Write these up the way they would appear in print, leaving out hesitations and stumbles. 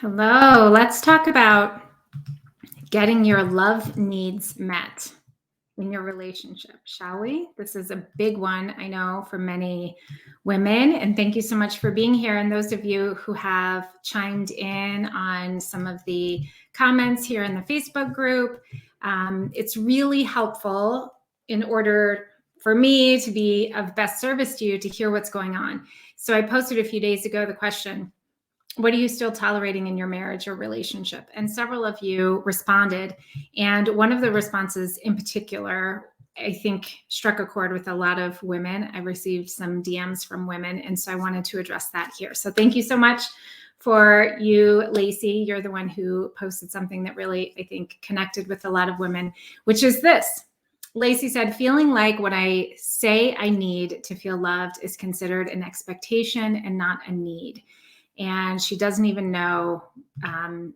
Hello, let's talk about getting your love needs met in your relationship, shall we? This is a big one, I know, for many women. And thank you so much for being here. And those of you who have chimed in on some of the comments here in the Facebook group, it's really helpful in order for me to be of best service to you to hear what's going on. So I posted a few days ago the question, what are you still tolerating in your marriage or relationship? And several of you responded. And one of the responses in particular, I think, struck a chord with a lot of women. I received some DMs from women. And so I wanted to address that here. So thank you so much for you, Lacey. You're the one who posted something that really, I think, connected with a lot of women, which is this. Lacey said, feeling like what I say I need to feel loved is considered an expectation and not a need. And she doesn't even know,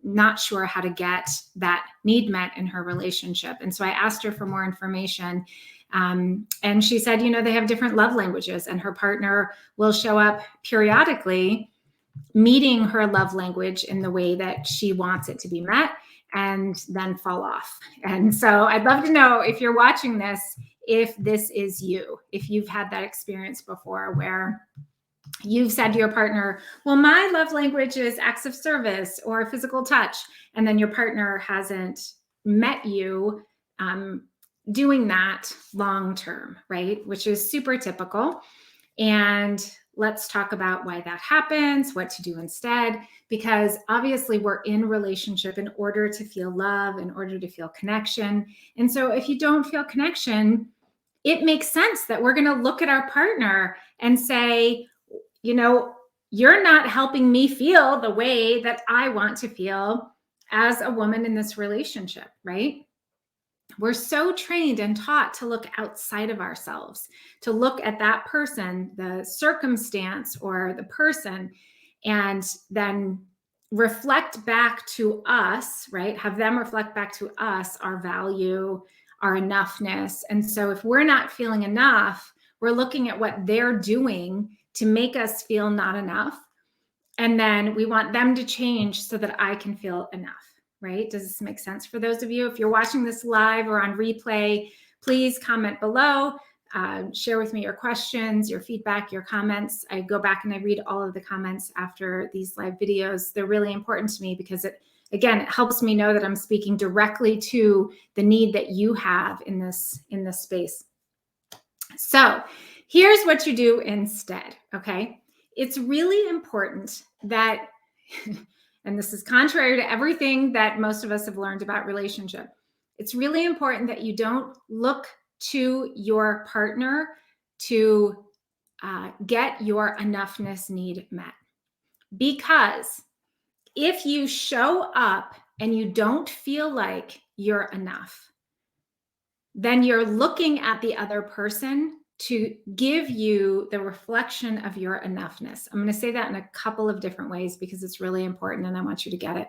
not sure how to get that need met in her relationship. And so I asked her for more information. And she said, they have different love languages, and her partner will show up periodically meeting her love language in the way that she wants it to be met and then fall off. And so I'd love to know, if you're watching this, if this is you, if you've had that experience before where you've said to your partner, well, my love language is acts of service or physical touch. And then your partner hasn't met you doing that long term, right? Which is super typical. And let's talk about why that happens, what to do instead, because obviously we're in relationship in order to feel love, in order to feel connection. And so if you don't feel connection, it makes sense that we're going to look at our partner and say, you're not helping me feel the way that I want to feel as a woman in this relationship, right? We're so trained and taught to look outside of ourselves, to look at that person, the circumstance or the person, and then reflect back to us, right? Have them reflect back to us our value, our enoughness. And so if we're not feeling enough, we're looking at what they're doing to make us feel not enough. And then we want them to change so that I can feel enough, right? Does this make sense for those of you? If you're watching this live or on replay, please comment below. Share with me your questions, your feedback, your comments. I go back and I read all of the comments after these live videos. They're really important to me because it helps me know that I'm speaking directly to the need that you have in this space. So here's what you do instead, okay? It's really important that, and this is contrary to everything that most of us have learned about relationship, it's really important that you don't look to your partner to get your enoughness need met. Because if you show up and you don't feel like you're enough, then you're looking at the other person to give you the reflection of your enoughness. I'm going to say that in a couple of different ways because it's really important and I want you to get it.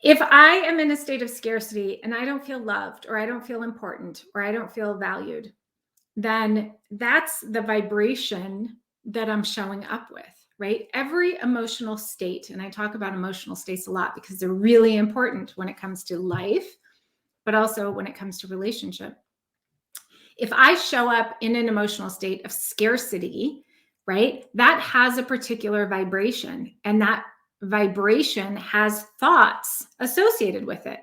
If I am in a state of scarcity and I don't feel loved, or I don't feel important, or I don't feel valued, then that's the vibration that I'm showing up with, right? Every emotional state, and I talk about emotional states a lot because they're really important when it comes to life, but also when it comes to relationship. If I show up in an emotional state of scarcity, right, that has a particular vibration, and that vibration has thoughts associated with it.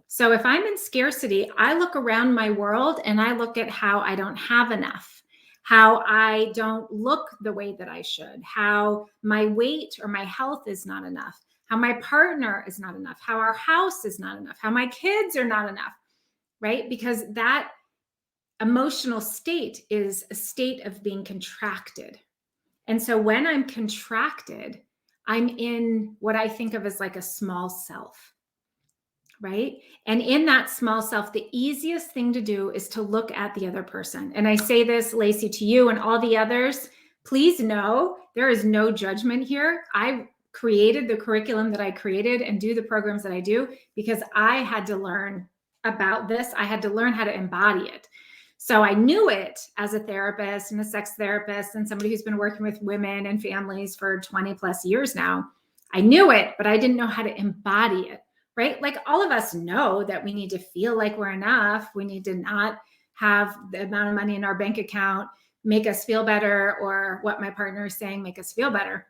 So if I'm in scarcity, I look around my world and I look at how I don't have enough, how I don't look the way that I should, how my weight or my health is not enough, how my partner is not enough, how our house is not enough, how my kids are not enough, right? Because that emotional state is a state of being contracted. And so when I'm contracted, I'm in what I think of as like a small self, right? And in that small self, the easiest thing to do is to look at the other person. And I say this, Lacey, to you and all the others, please know there is no judgment here. I created the curriculum that I created and do the programs that I do because I had to learn about this. I had to learn how to embody it. So I knew it as a therapist and a sex therapist and somebody who's been working with women and families for 20 plus years now. I knew it, but I didn't know how to embody it, right? Like all of us know that we need to feel like we're enough. We need to not have the amount of money in our bank account make us feel better, or what my partner is saying make us feel better.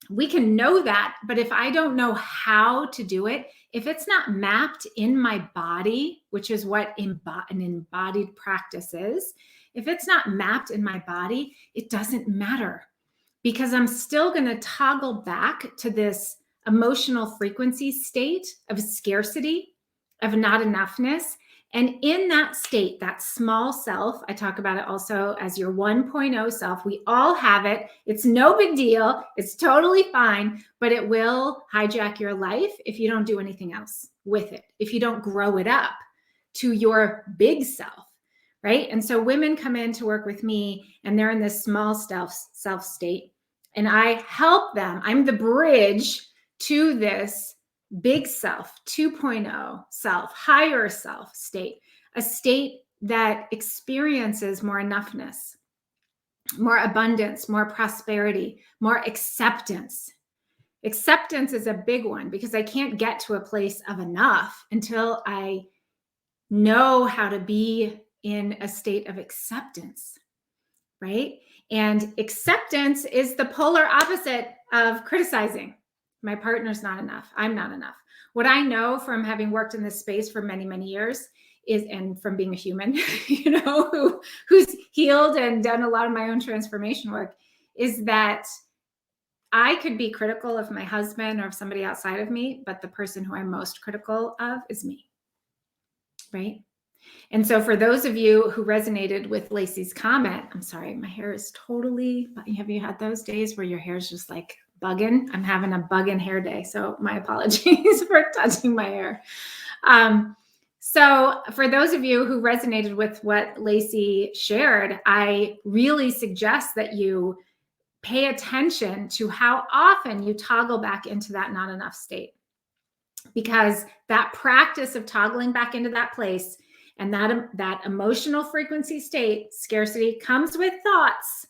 We can know that, but if I don't know how to do it, if it's not mapped in my body, which is what an embodied practice is, if it's not mapped in my body, it doesn't matter, because I'm still going to toggle back to this emotional frequency state of scarcity, of not enoughness. And in that state, that small self, I talk about it also as your 1.0 self. We all have it. It's no big deal. It's totally fine, but it will hijack your life if you don't do anything else with it, if you don't grow it up to your big self, right? And so women come in to work with me and they're in this small self state, and I help them. I'm the bridge to this big self, 2.0 self, higher self state, a state that experiences more enoughness, more abundance, more prosperity, more acceptance. Acceptance is a big one, because I can't get to a place of enough until I know how to be in a state of acceptance, right? And acceptance is the polar opposite of criticizing. My partner's not enough. I'm not enough. What I know from having worked in this space for many, many years is, and from being a human, who's healed and done a lot of my own transformation work, is that I could be critical of my husband or of somebody outside of me, but the person who I'm most critical of is me, right? And so for those of you who resonated with Lacey's comment, I'm sorry, my hair is totally, have you had those days where your hair's just like bugging? I'm having a bugging hair day. So my apologies for touching my hair. So for those of you who resonated with what Lacey shared, I really suggest that you pay attention to how often you toggle back into that not enough state, because that practice of toggling back into that place and that emotional frequency state, scarcity, comes with thoughts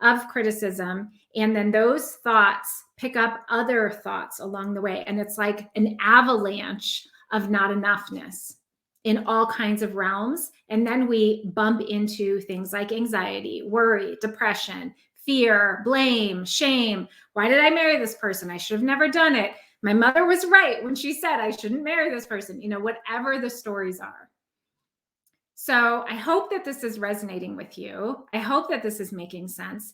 of criticism. And then those thoughts pick up other thoughts along the way. And it's like an avalanche of not enoughness in all kinds of realms. And then we bump into things like anxiety, worry, depression, fear, blame, shame. Why did I marry this person? I should have never done it. My mother was right when she said I shouldn't marry this person, whatever the stories are. So I hope that this is resonating with you. I hope that this is making sense.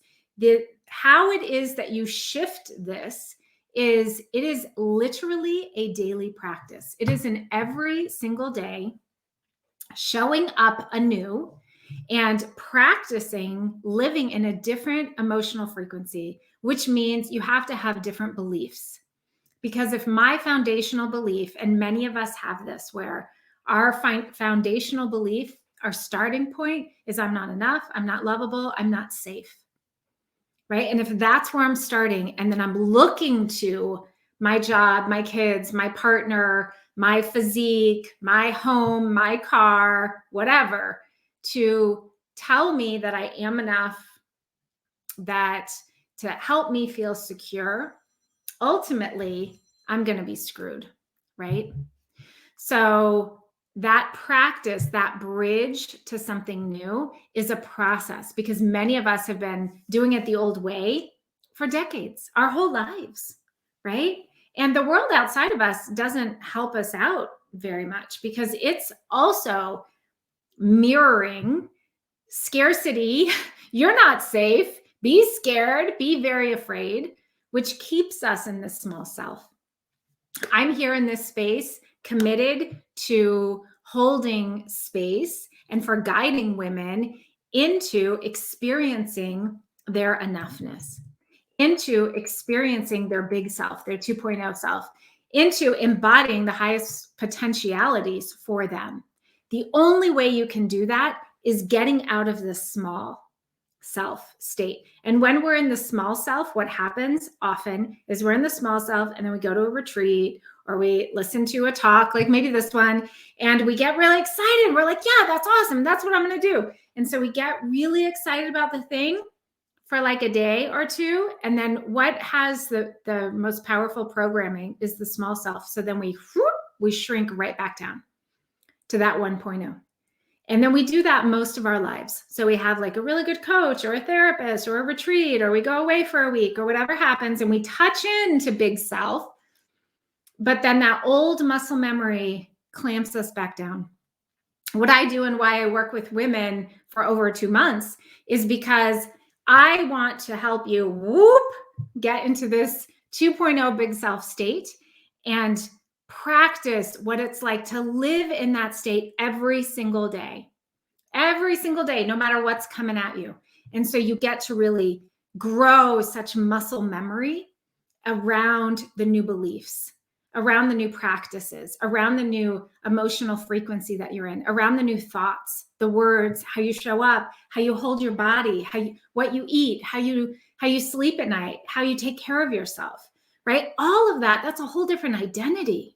How it is that you shift this is, it is literally a daily practice. It is an every single day showing up anew and practicing living in a different emotional frequency, which means you have to have different beliefs. Because if my foundational belief, and many of us have this, where our foundational belief, our starting point is I'm not enough, I'm not lovable, I'm not safe, right? And if that's where I'm starting, and then I'm looking to my job, my kids, my partner, my physique, my home, my car, whatever, to tell me that I am enough, that to help me feel secure, ultimately, I'm going to be screwed, right? So that practice, that bridge to something new, is a process, because many of us have been doing it the old way for decades, our whole lives, right? And the world outside of us doesn't help us out very much, because it's also mirroring scarcity. You're not safe. Be scared. Be very afraid, which keeps us in the small self. I'm here in this space, committed to holding space and for guiding women into experiencing their enoughness, into experiencing their big self, their 2.0 self, into embodying the highest potentialities for them. The only way you can do that is getting out of the small self state. And when we're in the small self, what happens often is we're in the small self, and then we go to a retreat or we listen to a talk like maybe this one, and we get really excited. We're like, yeah, that's awesome. That's what I'm going to do. And so we get really excited about the thing for like a day or two. And then what has the most powerful programming is the small self. So then we shrink right back down to that 1.0. And then we do that most of our lives. So we have like a really good coach or a therapist or a retreat, or we go away for a week or whatever happens, and we touch into big self. But then that old muscle memory clamps us back down. What I do and why I work with women for over 2 months is because I want to help you get into this 2.0 big self state and practice what it's like to live in that state every single day, no matter what's coming at you. And so you get to really grow such muscle memory around the new beliefs, around the new practices, around the new emotional frequency that you're in, around the new thoughts, the words, how you show up, how you hold your body, what you eat, how you sleep at night, how you take care of yourself, right? All of that, that's a whole different identity,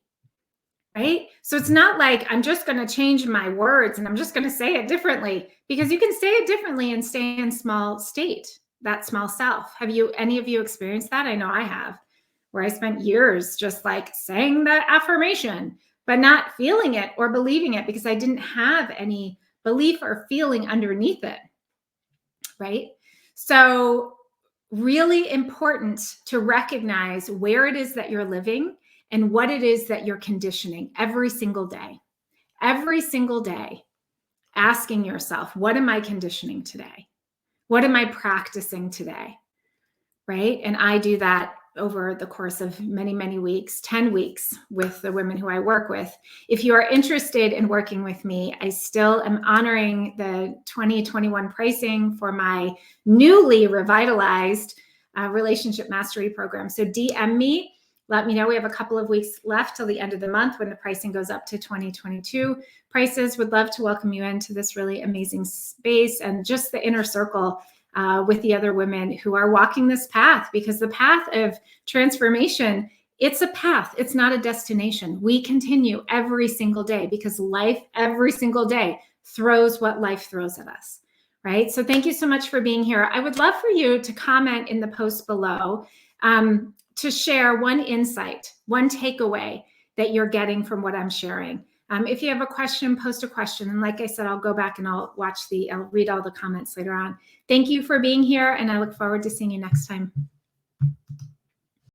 right? So it's not like I'm just going to change my words and I'm just going to say it differently, because you can say it differently and stay in small state, that small self. Have any of you experienced that? I know I have, where I spent years just like saying the affirmation, but not feeling it or believing it because I didn't have any belief or feeling underneath it, right? So really important to recognize where it is that you're living and what it is that you're conditioning every single day, asking yourself, what am I conditioning today? What am I practicing today? Right? And I do that over the course of many, many weeks, 10 weeks with the women who I work with. If you are interested in working with me, I still am honoring the 2021 pricing for my newly revitalized relationship mastery program. So DM me, let me know. We have a couple of weeks left till the end of the month when the pricing goes up to 2022 prices. Would love to welcome you into this really amazing space and just the inner circle with the other women who are walking this path, because the path of transformation, it's a path. It's not a destination. We continue every single day because life every single day throws what life throws at us, right? So thank you so much for being here. I would love for you to comment in the post below to share one insight, one takeaway that you're getting from what I'm sharing. If you have a question, post a question. And like I said, I'll go back and I'll read all the comments later on. Thank you for being here, and I look forward to seeing you next time.